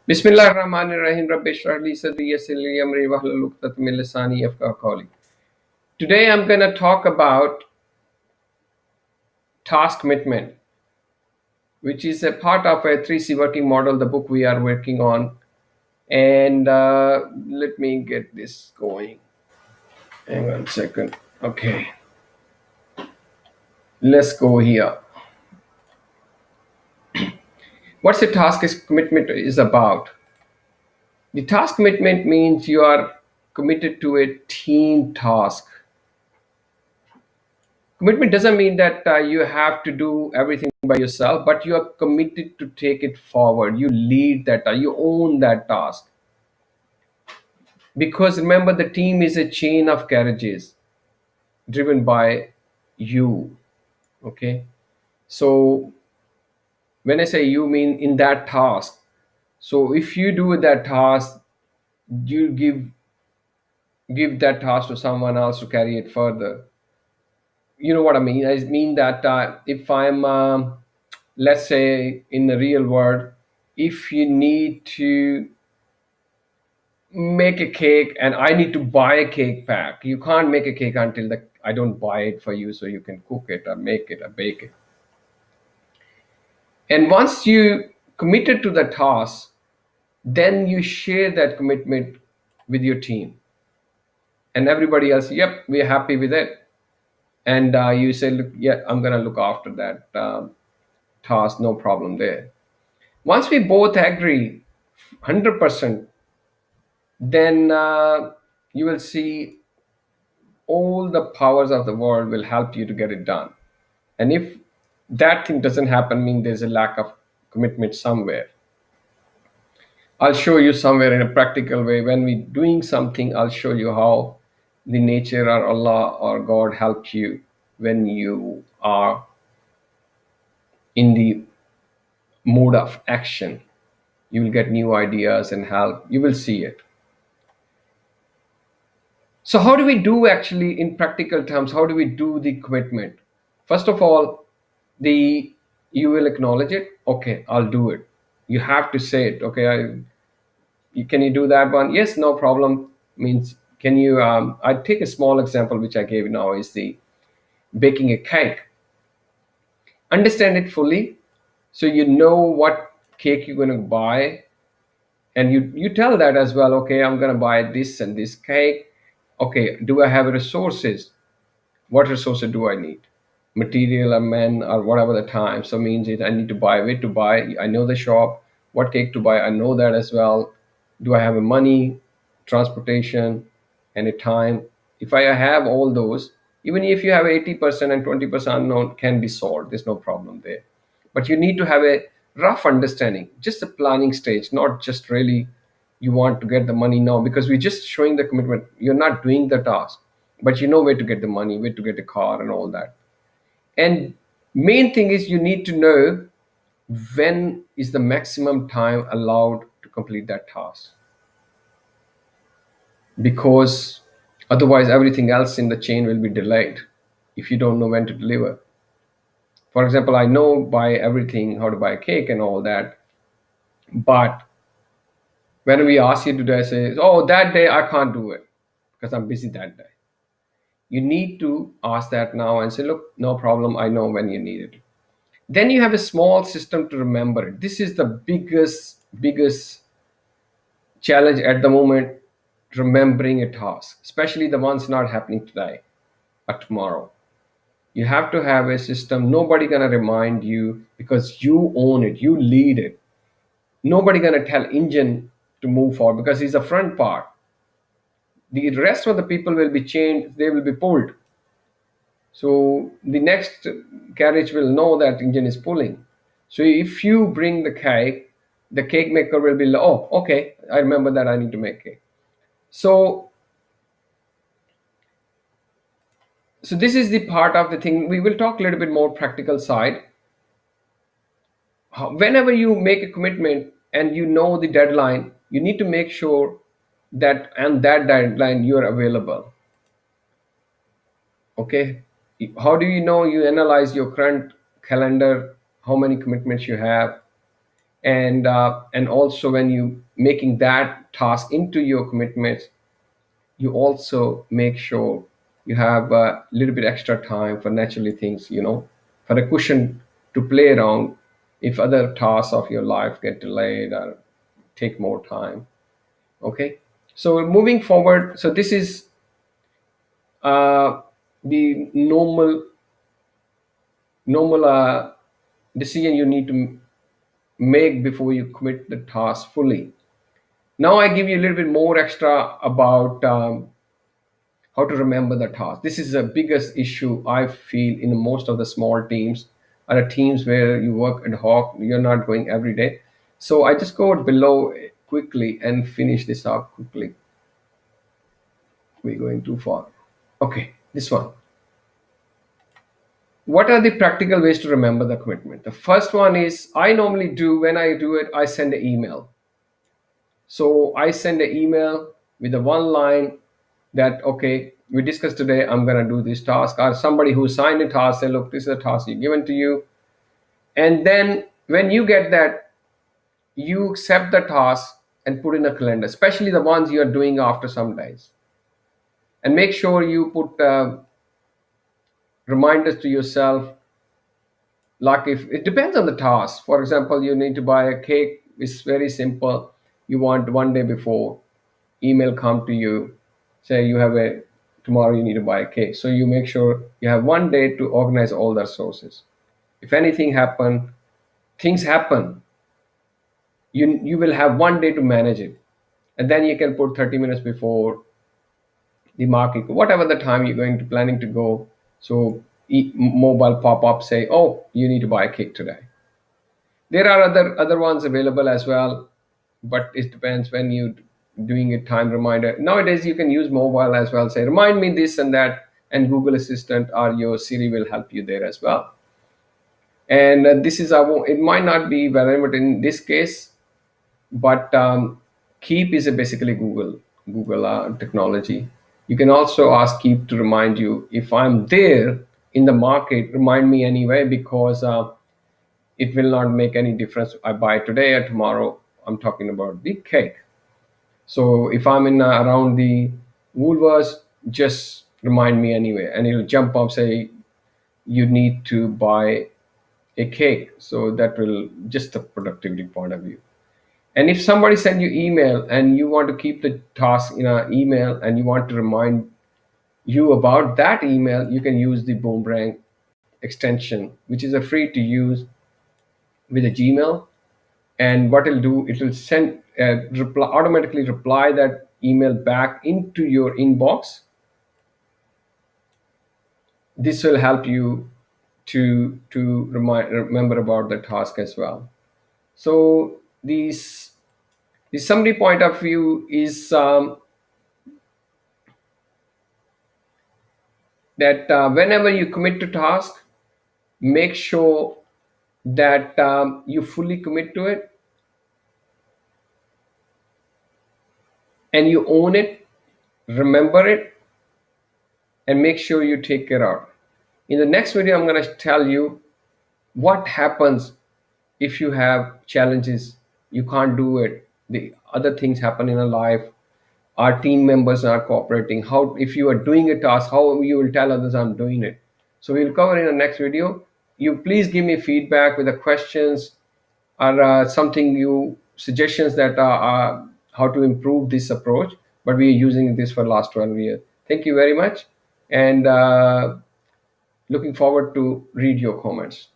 Bismillahirrahmanirrahim. Rabbi shrah li sadri yassir li amri wahlul 'uqdatam min lisani yafqahu qawli. Today I'm going to talk about task commitment, which is a part of a 3C working model, the book we are working on. And let me get this going. Hang on a second. Okay, let's go here. What's a commitment is about? The task commitment means you are committed to a team task. Commitment doesn't mean that you have to do everything by yourself, but you are committed to take it forward. You lead that, you own that task. Because remember, the team is a chain of carriages driven by you. Okay. So when I say you, mean in that task. So if you do that task, you give that task to someone else to carry it further. You know what I mean? I mean that if I'm let's say in the real world, if you need to make a cake and I need to buy a cake pack, you can't make a cake until the I don't buy it for you so you can cook it or make it or bake it. And once you committed to the task, then you share that commitment with your team and everybody else. Yep, we're happy with it. And you say, look, yeah, I'm gonna look after that task, no problem there. Once we both agree 100%, then you will see all the powers of the world will help you to get it done. And if that thing doesn't happen, mean there's a lack of commitment somewhere. I'll show you somewhere in a practical way. When we doing something, I'll show you how the nature or Allah or God helps you when you are in the mode of action. You will get new ideas and help. You will see it. So, how do we do actually in practical terms? How do we do the commitment? First of all, the you will acknowledge it. Okay, I'll do it. You have to say it. Okay, can you do that one? Yes, no problem. Means can you? I take a small example which I gave now is the baking a cake. Understand it fully, so you know what cake you're going to buy, and you tell that as well. Okay, I'm going to buy this and this cake. Okay, do I have resources? What resources do I need? Material or men or whatever the time. So means it I need to buy, where to buy. I know the shop, what cake to buy. I know that as well. Do I have a money, transportation, and a time? If I have all those, even if you have 80% and 20% unknown, can be solved. There's no problem there. But you need to have a rough understanding, just a planning stage, not just really you want to get the money now because we're just showing the commitment. You're not doing the task, but you know where to get the money, where to get a car, and all that. And main thing is you need to know when is the maximum time allowed to complete that task, because otherwise everything else in the chain will be delayed if you don't know when to deliver. For example, I know buy everything, how to buy a cake and all that, but when we ask you today, say, oh, that day I can't do it because I'm busy that day. You need to ask that now and say, look, no problem, I know when you need it. Then you have a small system to remember it. This is the biggest challenge at the moment, remembering a task, especially the ones not happening today or tomorrow. You have to have a system. Nobody gonna remind you because you own it, you lead it. Nobody gonna tell engine to move forward because he's the front part. The rest of the people will be chained, they will be pulled. So the next carriage will know that engine is pulling. So if you bring the cake maker will be, oh, okay, I remember that I need to make cake. So, so this is the part of the thing. We will talk a little bit more practical side. Whenever you make a commitment and you know the deadline, you need to make sure that and that deadline you are available. Okay, how do you know? You analyze your current calendar, how many commitments you have, And also when you making that task into your commitments, you also make sure you have a little bit extra time for naturally things, for a cushion to play around if other tasks of your life get delayed or take more time. Okay, so moving forward, so this is uh, the normal decision you need to make before you commit the task fully. Now I give you a little bit more extra about how to remember the task. This is the biggest issue I feel in most of the small teams, or teams where you work ad hoc, you're not going every day. So I just go below quickly and finish this up quickly. We're going too far. Okay, this one. What are the practical ways to remember the commitment? The first one is, I normally do, when I do it, I send an email. So I send an email with the one line that, okay, we discussed today, I'm going to do this task. Or somebody who signed a task say, look, this is a task you given to you. And then when you get that, you accept the task and put in a calendar, especially the ones you are doing after some days. And make sure you put reminders to yourself. Like, if it depends on the task, for example, you need to buy a cake, it's very simple. You want one day before, email come to you, say you have a tomorrow you need to buy a cake, so you make sure you have one day to organize all the sources. If anything happen, things happen, you will have one day to manage it. And then you can put 30 minutes before the market, whatever the time you're going to planning to go. So mobile pop up say, oh, you need to buy a cake today. There are other ones available as well, but it depends when you doing a time reminder. Nowadays you can use mobile as well. Say remind me this and that, and Google Assistant or your Siri will help you there as well. And this is it might not be relevant in this case, but Keep is a basically Google technology. You can also ask Keep to remind you if I'm there in the market. Remind me anyway, because it will not make any difference I buy today or tomorrow. I'm talking about the cake. So if I'm in around the Woolworths, just remind me anyway, and it'll jump up say you need to buy a cake. So that will just the productivity point of view. And if somebody send you email and you want to keep the task in an email and you want to remind you about that email, you can use the Boomerang extension, which is a free to use with a Gmail. And what it'll do, it will send automatically reply that email back into your inbox. This will help you to remember about the task as well. So the summary point of view is that whenever you commit to task, make sure that you fully commit to it and you own it, remember it, and make sure you take care of it. In the next video, I'm going to tell you what happens if you have challenges, you can't do it, the other things happen in a life, our team members are cooperating, how if you are doing a task, how you will tell others I'm doing it. So we'll cover in the next video. You please give me feedback with the questions or something you suggestions that are how to improve this approach, but we are using this for last 12 years. Thank you very much, and looking forward to read your comments.